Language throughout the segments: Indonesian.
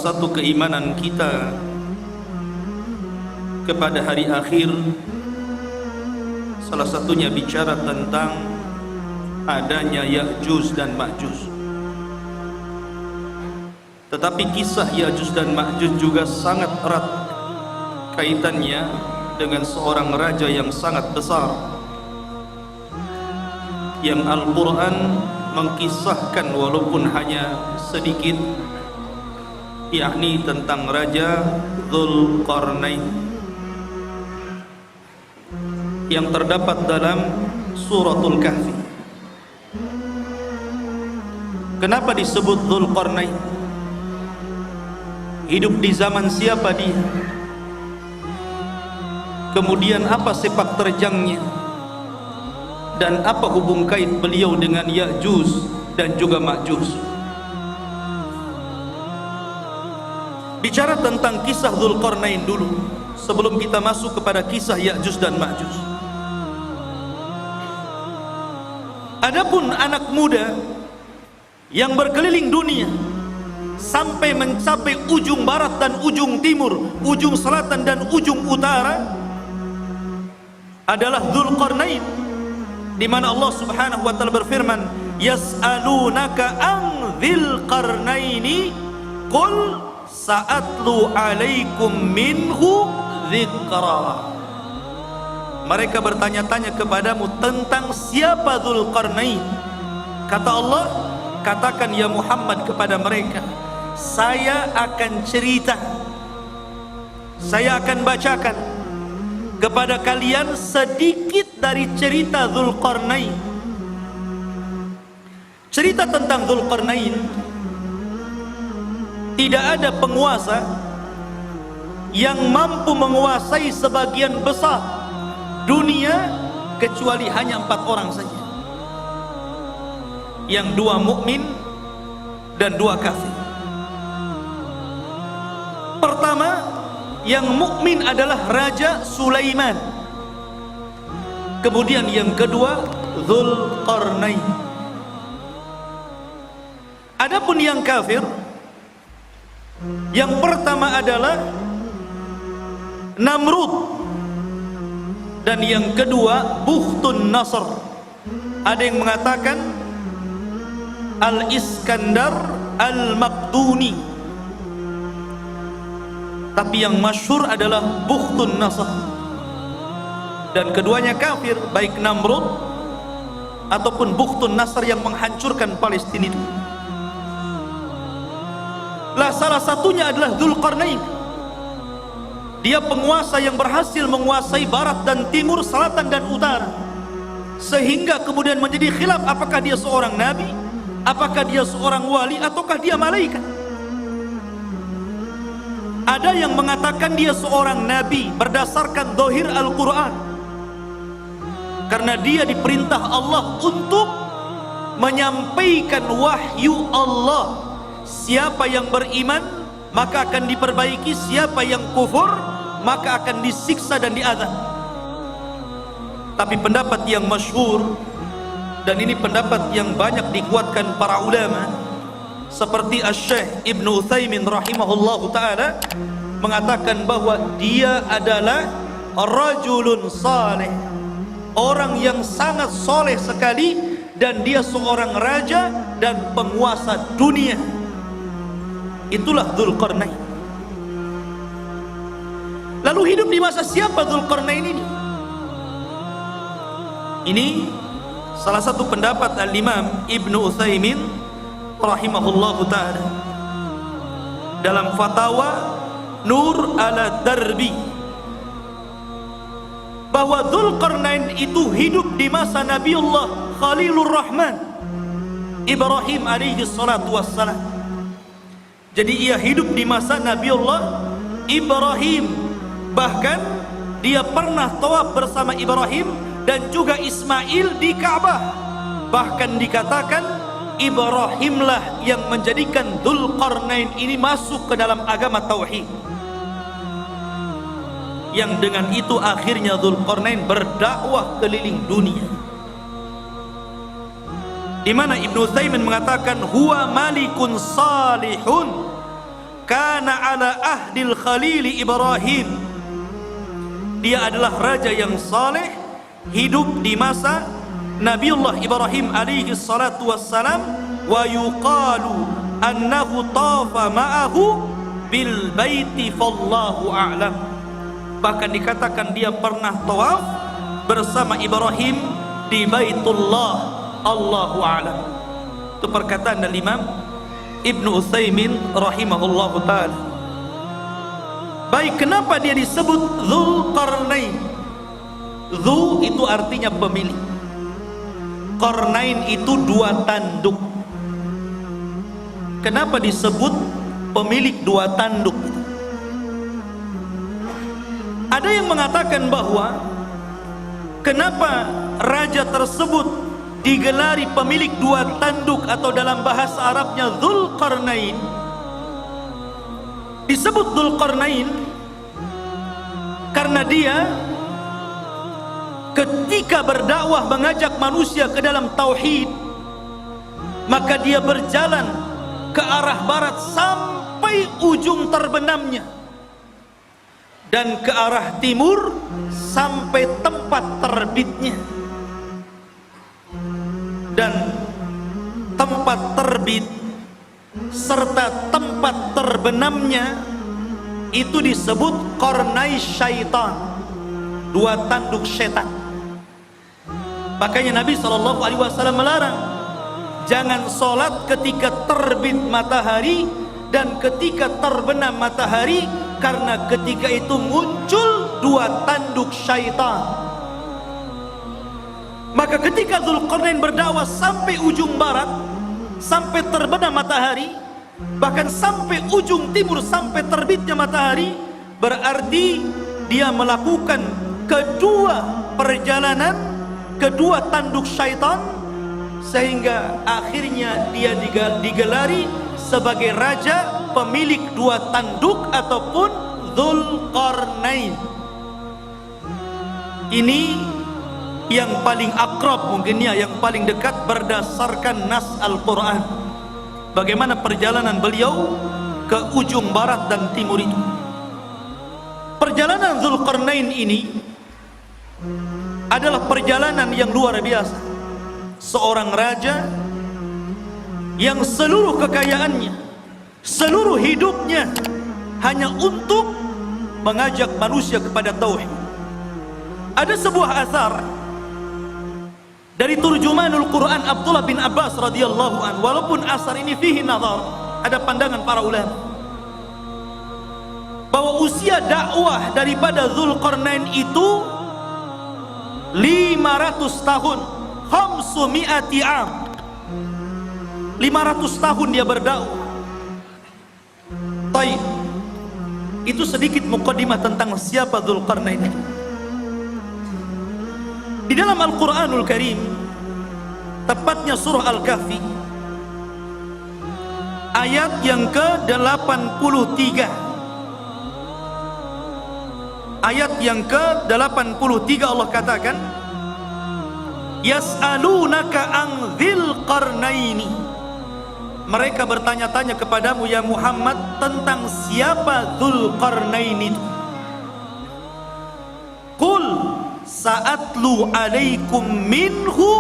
satu keimanan kita kepada hari akhir, salah satunya bicara tentang adanya Ya'juj dan Ma'juj. Tetapi kisah Ya'juj dan Ma'juj juga sangat erat kaitannya dengan seorang raja yang sangat besar, yang Al-Quran mengkisahkan walaupun hanya sedikit, yakni tentang Raja Dzulqarnain yang terdapat dalam Suratul Kahfi. Kenapa disebut Dzulqarnain? Hidup di zaman siapa dia? Kemudian apa sepak terjangnya? Dan apa hubung kait beliau dengan Ya'juj dan juga Ma'juj? Bicara tentang kisah Dzulqarnain dulu sebelum kita masuk kepada kisah Ya'juj dan Ma'juj. Adapun anak muda yang berkeliling dunia sampai mencapai ujung barat dan ujung timur, ujung selatan dan ujung utara adalah Dzulqarnain, di mana Allah Subhanahu wa taala berfirman, yas'alunaka an dzil qarnaini qul sa'atlu 'alaikum minhu dzikra. Mereka bertanya-tanya kepadamu tentang siapa Dzulqarnain. Kata Allah, katakan ya Muhammad kepada mereka, saya akan cerita, saya akan bacakan kepada kalian sedikit dari cerita Dzulqarnain. Cerita tentang Dzulqarnain, tidak ada penguasa yang mampu menguasai sebagian besar dunia kecuali hanya 4 orang saja, yang 2 mukmin dan 2 kafir. Pertama, yang mukmin adalah Raja Sulaiman. Kemudian yang kedua Dzulqarnain. Adapun yang kafir, yang pertama adalah Namrud, dan yang kedua Bukhtun Nasr. Ada yang mengatakan Al-Iskandar Al-Maqduni, tapi yang masyhur adalah Bukhtun Nasr. Dan keduanya kafir, baik Namrud ataupun Bukhtun Nasr yang menghancurkan Palestina itu. Lah salah satunya adalah Dzulqarnain. Dia penguasa yang berhasil menguasai barat dan timur, selatan dan utara, sehingga kemudian menjadi khilaf apakah dia seorang nabi, apakah dia seorang wali, ataukah dia malaikat. Ada yang mengatakan dia seorang nabi berdasarkan zahir Al-Quran, karena dia diperintah Allah untuk menyampaikan wahyu Allah. Siapa yang beriman maka akan diperbaiki, siapa yang kufur maka akan disiksa dan diazab. Tapi pendapat yang masyhur, dan ini pendapat yang banyak dikuatkan para ulama seperti Asy-Syaikh Ibnu Utsaimin rahimahullahu taala, mengatakan bahwa dia adalah rajulun saleh, orang yang sangat soleh sekali, dan dia seorang raja dan penguasa dunia. Itulah Dzulqarnain. Lalu hidup di masa siapa Dzulqarnain ini? Ini salah satu pendapat Al-Imam Ibnu Utsaimin rahimahullahu ta'ala dalam fatwa Nur ala Darbi, bahwa Dzulqarnain itu hidup di masa Nabiullah Khalilur Rahman Ibrahim alaihi salatu wassalam. Jadi ia hidup di masa Nabiullah Ibrahim. Bahkan dia pernah tawaf bersama Ibrahim dan juga Ismail di Ka'bah. Bahkan dikatakan Ibrahimlah yang menjadikan Dzulqarnain ini masuk ke dalam agama tauhid, yang dengan itu akhirnya Dzulqarnain berdakwah keliling dunia. Di mana Ibnu Utsaimin mengatakan huwa malikun salihun kana ala ahdil khalili Ibrahim. Dia adalah raja yang saleh, hidup di masa Nabiullah Ibrahim alaihi salatu wassalam. Wa yuqalu annahu tafa ma'ahu bil baiti fallahu a'lam. Bahkan dikatakan dia pernah tawaf bersama Ibrahim di Baitullah, Allahu a'lam. Itu perkataan dari Imam Ibnu Utsaimin rahimahullahu taala. Baik, kenapa dia disebut Dzulqarnain? Dzu itu artinya pemilik, Qarnain itu dua tanduk. Kenapa disebut pemilik dua tanduk? Ada yang mengatakan bahwa kenapa raja tersebut digelari pemilik dua tanduk, atau dalam bahasa Arabnya Dzulqarnain. Disebut Dzulqarnain karena dia ketika berdakwah mengajak manusia ke dalam tauhid, maka dia berjalan ke arah barat sampai ujung terbenamnya, dan ke arah timur sampai tempat terbitnya. Dan tempat terbit serta tempat terbenamnya itu disebut qarnai syaitan, dua tanduk setan. Makanya Nabi SAW melarang jangan sholat ketika terbit matahari dan ketika terbenam matahari, karena ketika itu muncul dua tanduk syaitan. Maka ketika Dzulqarnain berdakwah sampai ujung barat, sampai terbenam matahari, bahkan sampai ujung timur, sampai terbitnya matahari, berarti dia melakukan kedua perjalanan, kedua tanduk syaitan, sehingga akhirnya dia digelari sebagai raja pemilik dua tanduk ataupun Dzulqarnain. Ini yang paling akrab, mungkin ya, yang paling dekat berdasarkan nas Al-Quran, bagaimana perjalanan beliau ke ujung barat dan timur itu. Perjalanan Dzulqarnain ini adalah perjalanan yang luar biasa. Seorang raja yang seluruh kekayaannya, seluruh hidupnya hanya untuk mengajak manusia kepada tauhid. Ada sebuah asar dari turjumanul Quran Abdullah bin Abbas radhiyallahu an, walaupun asar ini fihi nazar, ada pandangan para ulama bahwa usia dakwah daripada Dzulqarnain itu 500 tahun, 500 am, 500 tahun dia berdakwah. Baik, itu sedikit muqaddimah tentang siapa Dzulqarnain. Di dalam Al-Quranul Karim, tepatnya surah Al-Kahfi, ayat yang ke-83, ayat yang ke-83 Allah katakan, yas'alunaka an dzil qarnaini. Mereka bertanya-tanya kepadamu ya Muhammad tentang siapa Dzulqarnain itu. Qul sa'atlu alaikum minhu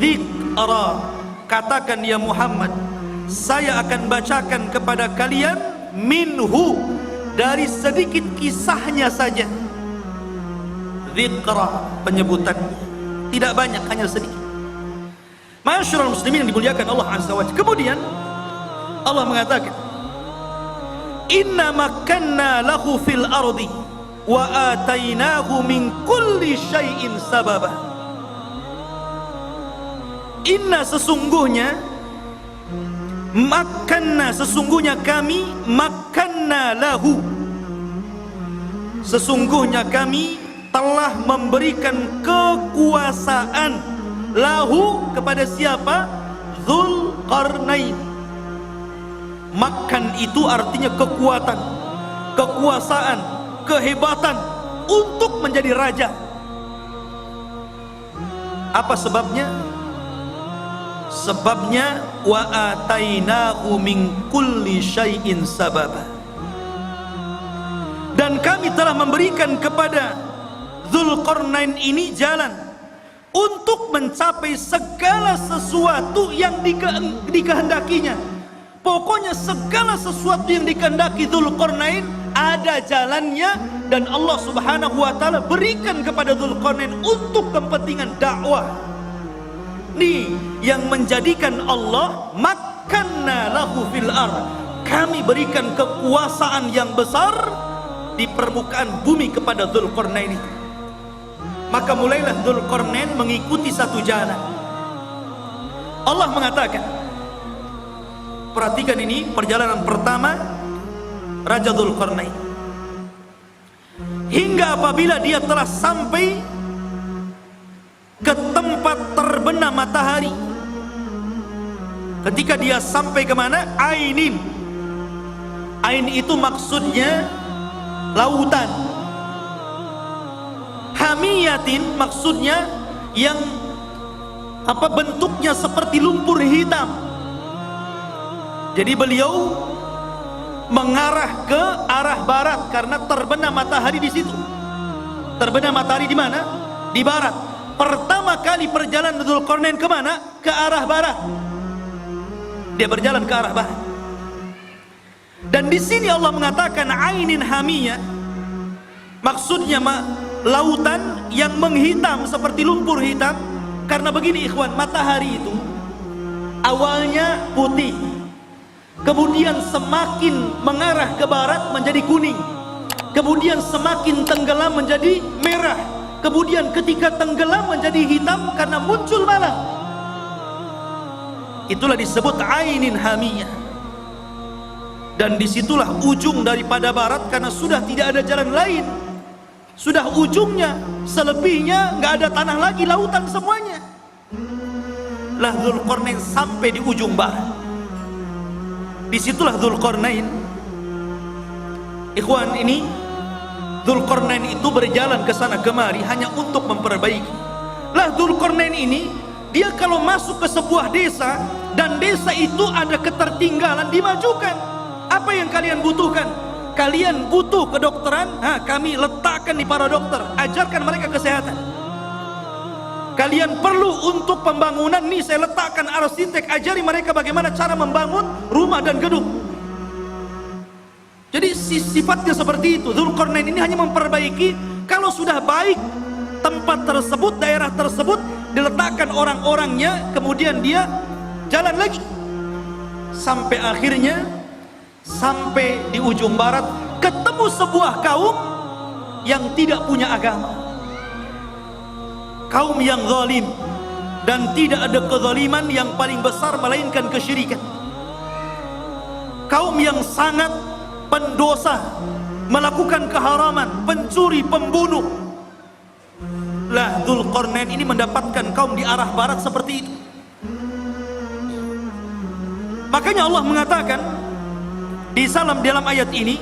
dzikra. Katakan ya Muhammad, saya akan bacakan kepada kalian minhu, dari sedikit kisahnya saja. Dzikra, penyebutannya tidak banyak, hanya sedikit. Ma'asyiral muslimin yang dimuliakan Allah Azza wa Jalla. Kemudian Allah mengatakan, inna makkanna lahu fil ardi wa atainahu min kulli syai'in sababa. Inna, sesungguhnya, makkanna, sesungguhnya kami, makkanna lahu, sesungguhnya kami telah memberikan kekuasaan lahu kepada siapa? Dzulqarnain. Makkan itu artinya kekuatan, kekuasaan, kehebatan untuk menjadi raja. Apa sebabnya? Sebabnya wa atainahu min kulli syai'in sababa. Dan kami telah memberikan kepada Dzulqarnain ini jalan untuk mencapai segala sesuatu yang dikehendakinya. Pokoknya segala sesuatu yang dikehendaki Dzulqarnain ada jalannya, dan Allah Subhanahu wa taala berikan kepada Dzulqarnain untuk kepentingan dakwah. Nih yang menjadikan Allah makkanna lahu fil ardh. Kami berikan kekuasaan yang besar di permukaan bumi kepada Dzulqarnain itu. Maka mulailah Dzulqarnain mengikuti satu jalan. Allah mengatakan, perhatikan ini perjalanan pertama Raja Dzulqarnain. Hingga apabila dia telah sampai ke tempat terbenam matahari. Ketika dia sampai ke mana? Ainin. Ain itu maksudnya lautan. Hamiyatin maksudnya yang bentuknya seperti lumpur hitam. Jadi beliau mengarah ke arah barat karena terbenam matahari di situ. Terbenam matahari di mana? Di barat. Pertama kali perjalanan Dzulqarnain ke mana? Ke arah barat. Dia berjalan ke arah barat. Dan di sini Allah mengatakan ainin hamiyah, maksudnya lautan yang menghitam seperti lumpur hitam. Karena begini ikhwan, matahari itu awalnya putih, kemudian semakin mengarah ke barat menjadi kuning, kemudian semakin tenggelam menjadi merah, kemudian ketika tenggelam menjadi hitam karena muncul malam. Itulah disebut ainin hamiyah. Dan disitulah ujung daripada barat, karena sudah tidak ada jalan lain, sudah ujungnya, selebihnya nggak ada tanah lagi, lautan semuanya. Lah Dzulqarnain sampai di ujung barat. Disitulah Dzulqarnain, ikhwan, ini Dzulqarnain itu berjalan ke sana kemari hanya untuk memperbaiki. Lah Dzulqarnain ini, dia kalau masuk ke sebuah desa dan desa itu ada ketertinggalan, dimajukan. Apa yang kalian butuhkan? Kalian butuh kedokteran? Kami letakkan di para dokter, ajarkan mereka kesehatan. Kalian perlu untuk pembangunan? Nih saya letakkan arsitek, ajari mereka bagaimana cara membangun rumah dan gedung. Jadi sifatnya seperti itu. Dzulqarnain ini hanya memperbaiki. Kalau sudah baik tempat tersebut, daerah tersebut, diletakkan orang-orangnya, kemudian dia jalan lagi sampai akhirnya sampai di ujung barat, ketemu sebuah kaum yang tidak punya agama, kaum yang zalim, dan tidak ada kezaliman yang paling besar melainkan kesyirikan. Kaum yang sangat pendosa, melakukan keharaman, pencuri, pembunuh. Lah Dzulqarnain ini mendapatkan kaum di arah barat seperti itu. Makanya Allah mengatakan di dalam ayat ini,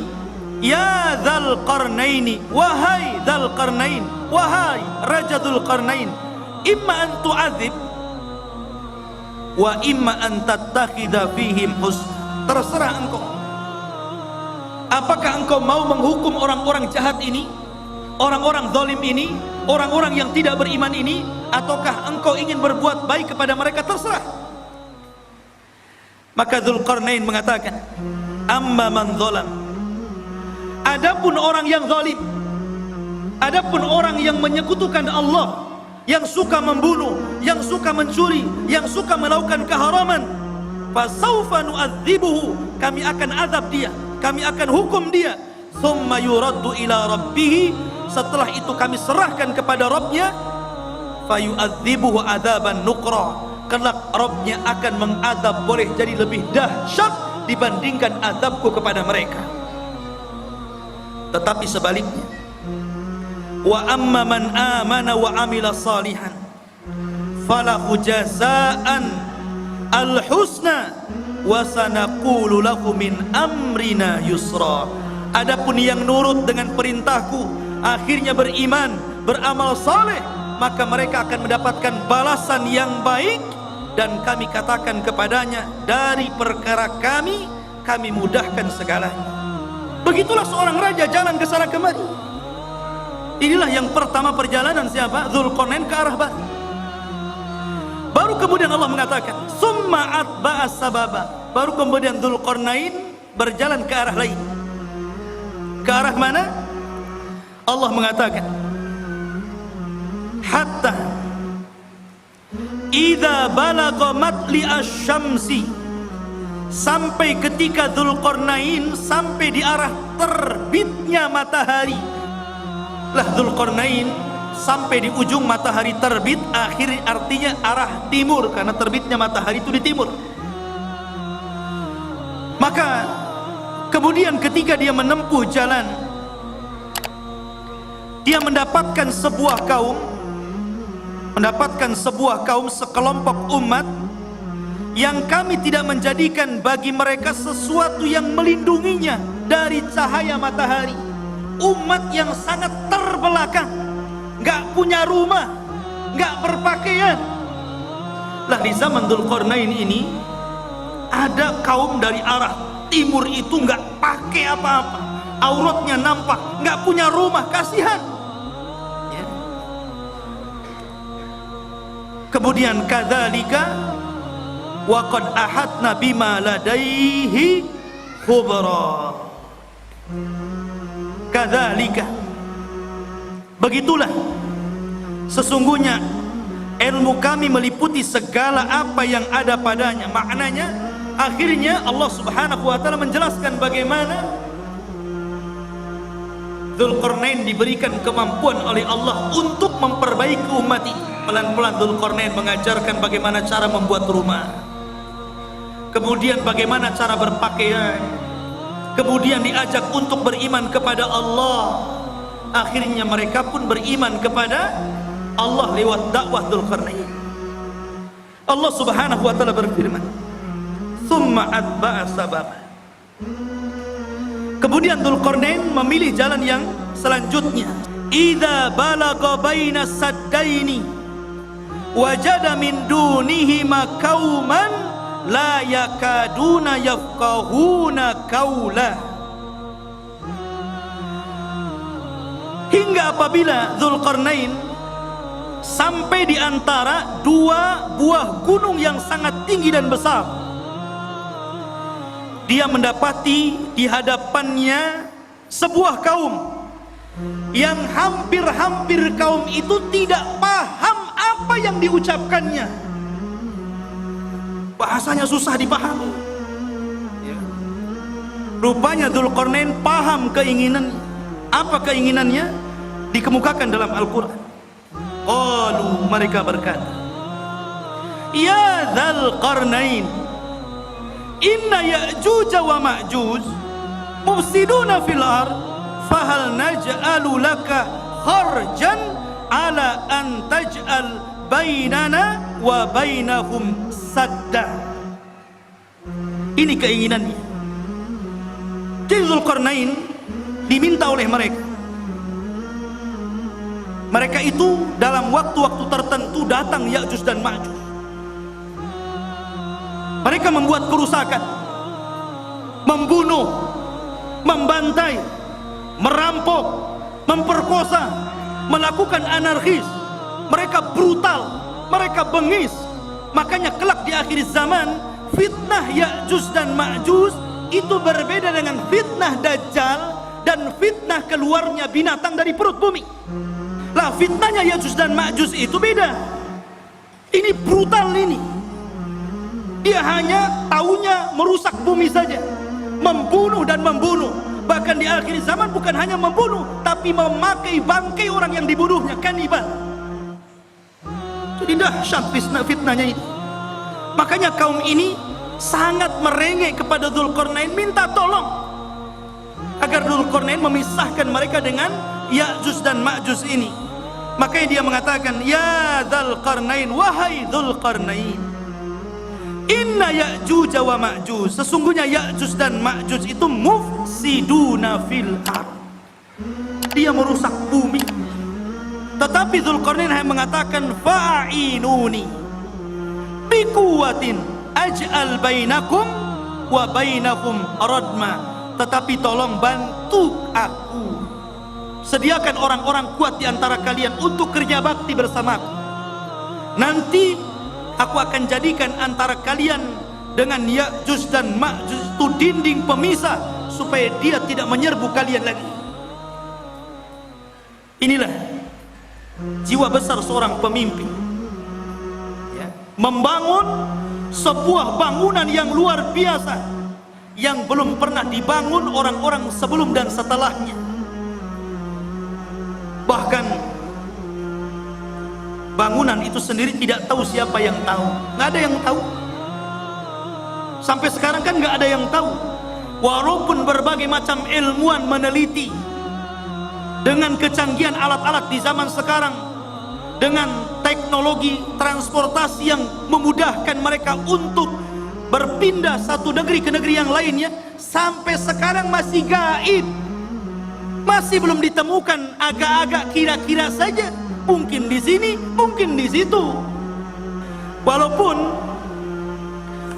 ya Dzulqarnaini, wahai Dzulqarnain, wahai Raja Dzulqarnain, imma an tu'adzib wa imma an tattakhidha fihim husna. Terserah engkau. Apakah engkau mau menghukum orang-orang jahat ini, orang-orang zalim ini, orang-orang yang tidak beriman ini, ataukah engkau ingin berbuat baik kepada mereka? Terserah. Maka Dzulqarnain mengatakan, amma man zalam, adapun orang yang zalim, adapun orang yang menyekutukan Allah, yang suka membunuh, yang suka mencuri, yang suka melakukan keharaman, fasawfa nu'adzibuhu, kami akan azab dia, kami akan hukum dia, thumma yuraddu ila rabbih, setelah itu kami serahkan kepada Rabbnya, fayu'adzibuhu adzaban nuqra, kelak Rabbnya akan mengadab boleh jadi lebih dahsyat dibandingkan azabku kepada mereka. Tetapi sebaliknya, wa amma man amana wa amila salihan falahu jazaan al-husna wa sanaqulu lahu min amrina yusra. Adapun yang nurut dengan perintahku, akhirnya beriman, beramal saleh, maka mereka akan mendapatkan balasan yang baik, dan kami katakan kepadanya, dari perkara kami mudahkan segalanya. Begitulah seorang raja jalan ke sana kemari. Inilah yang pertama perjalanan siapa? Dzulqarnain ke arah barat. Baru kemudian Allah mengatakan, summa atba'a sababa. Baru kemudian Dzulqarnain berjalan ke arah lain. Ke arah mana? Allah mengatakan, hatta idza balagha matli asy-syamsi, sampai ketika Dzulqarnain sampai di arah terbitnya matahari. Lah Dzulqarnain sampai di ujung matahari terbit, akhir artinya arah timur, karena terbitnya matahari itu di timur. Maka kemudian ketika dia menempuh jalan, dia mendapatkan sebuah kaum, sekelompok umat yang kami tidak menjadikan bagi mereka sesuatu yang melindunginya dari cahaya matahari. Umat yang sangat terbelakang, gak punya rumah, gak berpakaian. Lah di zaman Dzulqarnain ini ada kaum dari arah timur itu gak pakai apa-apa, auratnya nampak, gak punya rumah, kasihan. Kemudian kadzalika wa qad ahadna bima ladaihi khubra. Kadzalika, begitulah sesungguhnya ilmu kami meliputi segala apa yang ada padanya. Maknanya akhirnya Allah Subhanahu wa taala menjelaskan bagaimana Dzulqarnain diberikan kemampuan oleh Allah untuk memperbaiki umat ini. Pelan-pelan Dzulqarnain mengajarkan bagaimana cara membuat rumah, kemudian bagaimana cara berpakaian, kemudian diajak untuk beriman kepada Allah. Akhirnya mereka pun beriman kepada Allah lewat dakwah Dzulqarnain. Allah Subhanahu wa taala berfirman, "Tsumma atba'a sababa." Kemudian Dzulqarnain memilih jalan yang selanjutnya. Idza balagha baina saddaini wajada min dunihima qauman la yakaduna yafqahuna qaula. Hingga apabila Dzulqarnain sampai di antara dua buah gunung yang sangat tinggi dan besar, dia mendapati di hadapannya sebuah kaum yang hampir-hampir kaum itu tidak paham apa yang diucapkannya. Bahasanya susah dipahami. Rupanya Dzulqarnain paham keinginannya. Apa keinginannya? Dikemukakan dalam Al-Quran. Qalu, mereka berkata, ya Dzulqarnain, inna Ya'juj wa Ma'juj mufsiduna fil ard, fahal naj'alu laka kharjan ala an taj'al bainana wa bainahum sadda. Ini keinginannya. Jadi Dzulqarnain diminta oleh mereka. Mereka itu dalam waktu-waktu tertentu datang Ya'juj dan Ma'juj. Mereka membuat kerusakan, membunuh, membantai, merampok, memperkosa, melakukan anarkis. Mereka brutal, mereka bengis. Makanya kelak di akhir zaman, fitnah Ya'juj dan Ma'juj itu berbeda dengan fitnah Dajjal dan fitnah keluarnya binatang dari perut bumi. Lah fitnahnya Ya'juj dan Ma'juj itu beda. Ini brutal ini. Dia hanya taunya merusak bumi saja, membunuh dan membunuh. Bahkan di akhir zaman bukan hanya membunuh, tapi memakai bangkai orang yang dibunuhnya, kanibal. Jadi dahsyat fitnahnya ini. Makanya kaum ini sangat merengek kepada Dzulqarnain, minta tolong agar Dzulqarnain memisahkan mereka dengan Ya'juj dan Ma'juj ini. Makanya dia mengatakan, ya Dzulqarnain, wahai Dzulqarnain, inna Ya'juj wa Ma'juj, sesungguhnya Ya'juj dan Ma'juj itu mufsiduna fil ard, dia merusak bumi. Tetapi Dzulqarnain hanya mengatakan, fa'inuni biquwatin aj'al bainakum wa bainahum radma, tetapi tolong bantu aku. Sediakan orang-orang kuat di antara kalian untuk kerja bakti bersamaku. Nanti aku akan jadikan antara kalian dengan Ya'juj dan Ma'juj itu dinding pemisah, supaya dia tidak menyerbu kalian lagi. Inilah jiwa besar seorang pemimpin, ya, membangun sebuah bangunan yang luar biasa yang belum pernah dibangun orang-orang sebelum dan setelahnya. Bahkan bangunan itu sendiri tidak tahu siapa yang tahu, nggak ada yang tahu. Sampai sekarang kan nggak ada yang tahu, walaupun berbagai macam ilmuwan meneliti dengan kecanggihan alat-alat di zaman sekarang, dengan teknologi transportasi yang memudahkan mereka untuk berpindah satu negeri ke negeri yang lainnya, sampai sekarang masih gaib, masih belum ditemukan, agak-agak kira-kira saja, mungkin di sini, mungkin di situ. Walaupun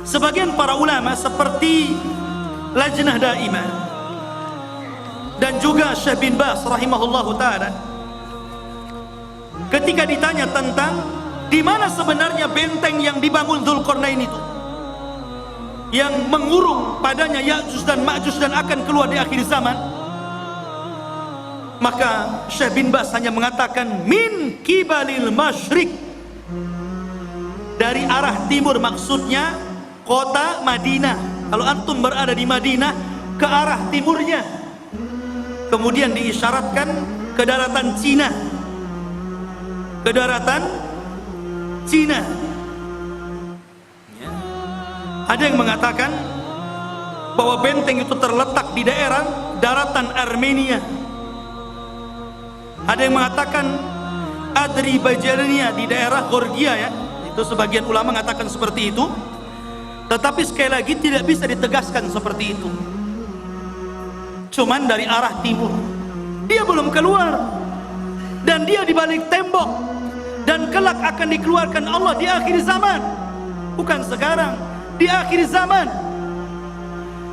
sebagian para ulama seperti Lajnah Daimah dan juga Syekh bin Baz rahimahullahu taala, ketika ditanya tentang di mana sebenarnya benteng yang dibangun Dzulqarnain itu, yang mengurung padanya Ya'juj dan Ma'juj dan akan keluar di akhir zaman, maka Syekh bin Baz hanya mengatakan min kibalil masyriq, dari arah timur, maksudnya kota Madinah. Kalau antum berada di Madinah, ke arah timurnya. Kemudian diisyaratkan ke daratan Cina, ke daratan Cina. Ya. Ada yang mengatakan bahwa benteng itu terletak di daerah daratan Armenia. Ada yang mengatakan Azerbaijan di daerah Georgia, ya. Itu sebagian ulama mengatakan seperti itu. Tetapi sekali lagi tidak bisa ditegaskan seperti itu. Cuman dari arah timur. Dia belum keluar, dan dia di balik tembok, dan kelak akan dikeluarkan Allah di akhir zaman. Bukan sekarang, di akhir zaman.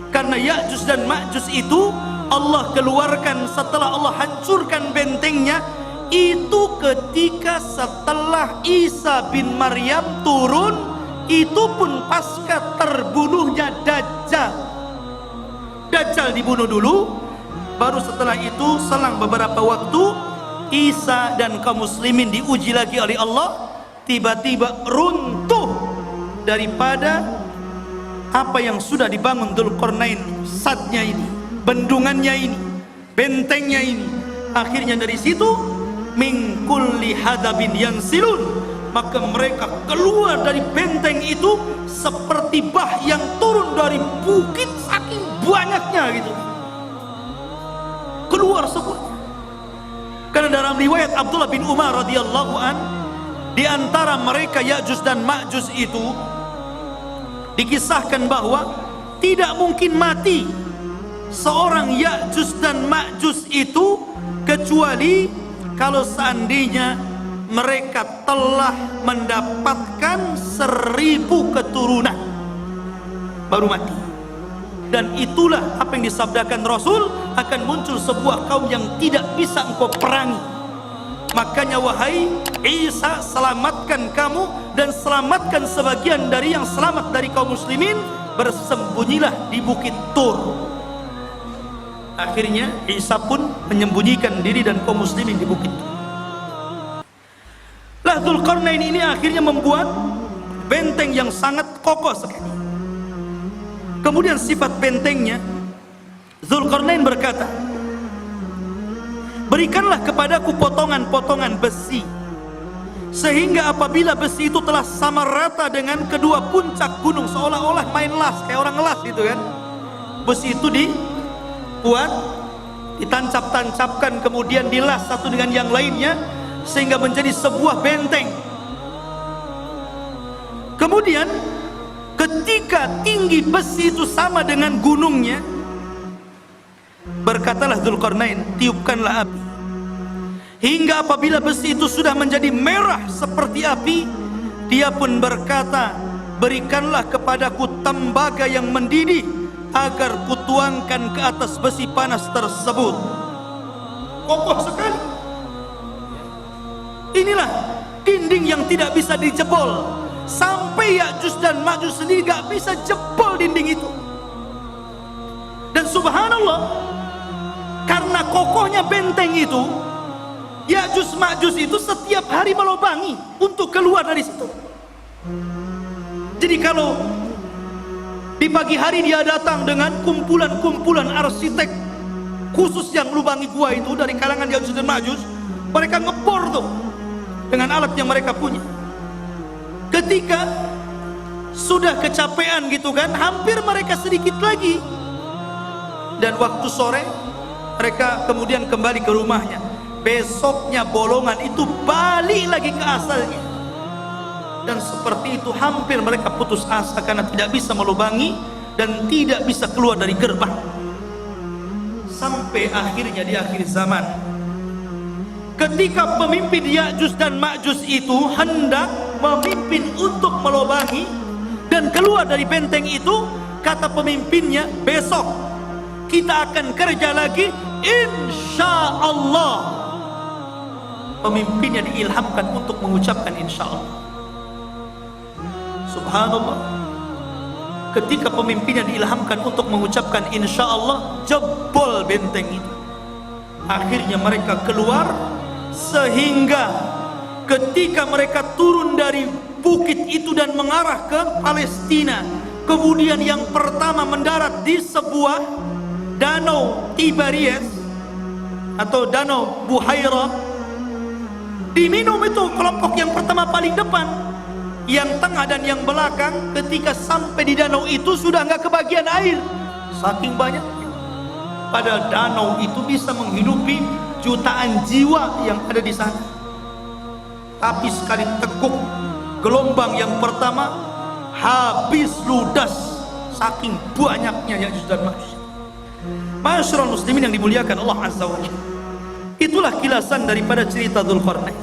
Karena Ya'juj dan Ma'juj itu Allah keluarkan setelah Allah hancurkan bentengnya, itu ketika setelah Isa bin Maryam turun, itu pun pasca terbunuhnya Dajjal. Dajjal dibunuh dulu, baru setelah itu selang beberapa waktu Isa dan kaum muslimin diuji lagi oleh Allah, tiba-tiba runtuh daripada apa yang sudah dibangun Dzulqarnain, sadnya ini, bendungannya ini, bentengnya ini. Akhirnya dari situ min kulli hadabin yansilun, maka mereka keluar dari benteng itu seperti bah yang turun dari bukit, saking banyaknya gitu, keluar semua. Karena dalam riwayat Abdullah bin Umar radhiyallahu an, di antara mereka Ya'juj dan Ma'juj itu dikisahkan bahwa tidak mungkin mati seorang Ya'juj dan Ma'juj itu kecuali kalau seandainya mereka telah mendapatkan 1000 keturunan baru mati. Dan itulah apa yang disabdakan Rasul, akan muncul sebuah kaum yang tidak bisa engkau perangi. Makanya wahai Isa, selamatkan kamu dan selamatkan sebagian dari yang selamat dari kaum muslimin, bersembunyilah di bukit Tur. Akhirnya Isa pun menyembunyikan diri dan kaum muslimin di bukit Tur. Lah Dzulqarnain ini akhirnya membuat benteng yang sangat kokoh sekali. Kemudian sifat bentengnya, Dzulqarnain berkata, berikanlah kepadaku potongan-potongan besi, sehingga apabila besi itu telah sama rata dengan kedua puncak gunung, seolah-olah main las, kayak orang las gitu kan. Besi itu dibuat, ditancap-tancapkan, kemudian dilas satu dengan yang lainnya, sehingga menjadi sebuah benteng. Kemudian ketika tinggi besi itu sama dengan gunungnya, berkatalah Dzulqarnain, tiupkanlah api, hingga apabila besi itu sudah menjadi merah seperti api. Dia pun berkata, berikanlah kepadaku tembaga yang mendidih, agar kutuangkan ke atas besi panas tersebut. Kokoh sekali. Inilah dinding yang tidak bisa dijebol. Sampai Ya'juj dan Ma'juj sendiri gak bisa jebol dinding itu. Dan subhanallah, karena kokohnya benteng itu, Ya'juj Ma'juj itu setiap hari melobangi untuk keluar dari situ. Jadi kalau di pagi hari dia datang dengan kumpulan-kumpulan arsitek khusus yang lubangi gua itu dari kalangan Ya'juj dan Ma'juj, mereka ngebor tuh dengan alat yang mereka punya. Ketika sudah kecapean gitu kan, hampir mereka sedikit lagi, dan waktu sore mereka kemudian kembali ke rumahnya. Besoknya bolongan itu balik lagi ke asalnya, dan seperti itu hampir mereka putus asa karena tidak bisa melubangi dan tidak bisa keluar dari gerbang. Sampai akhirnya di akhir zaman, ketika pemimpin Ya'juj dan Ma'juj itu hendak memimpin untuk melobangi dan keluar dari benteng itu, kata pemimpinnya, besok kita akan kerja lagi, insya Allah. Pemimpinnya diilhamkan untuk mengucapkan insya Allah. Subhanallah, ketika pemimpinnya diilhamkan untuk mengucapkan insya Allah, jebol benteng itu. Akhirnya mereka keluar, sehingga ketika mereka turun dari bukit itu dan mengarah ke Palestina, kemudian yang pertama mendarat di sebuah danau Tiberias atau danau Buhairah, diminum itu kelompok yang pertama paling depan, yang tengah dan yang belakang. Ketika sampai di danau itu sudah nggak kebagian air, saking banyak. Padahal danau itu bisa menghidupi jutaan jiwa yang ada di sana. Tapi sekali tekuk gelombang yang pertama, habis ludas saking banyaknya Ya'juj dan Ma'juj. Ma'asyiral muslimin yang dimuliakan Allah Azza wa Jalla, itulah kilasan daripada cerita Dzulqarnain.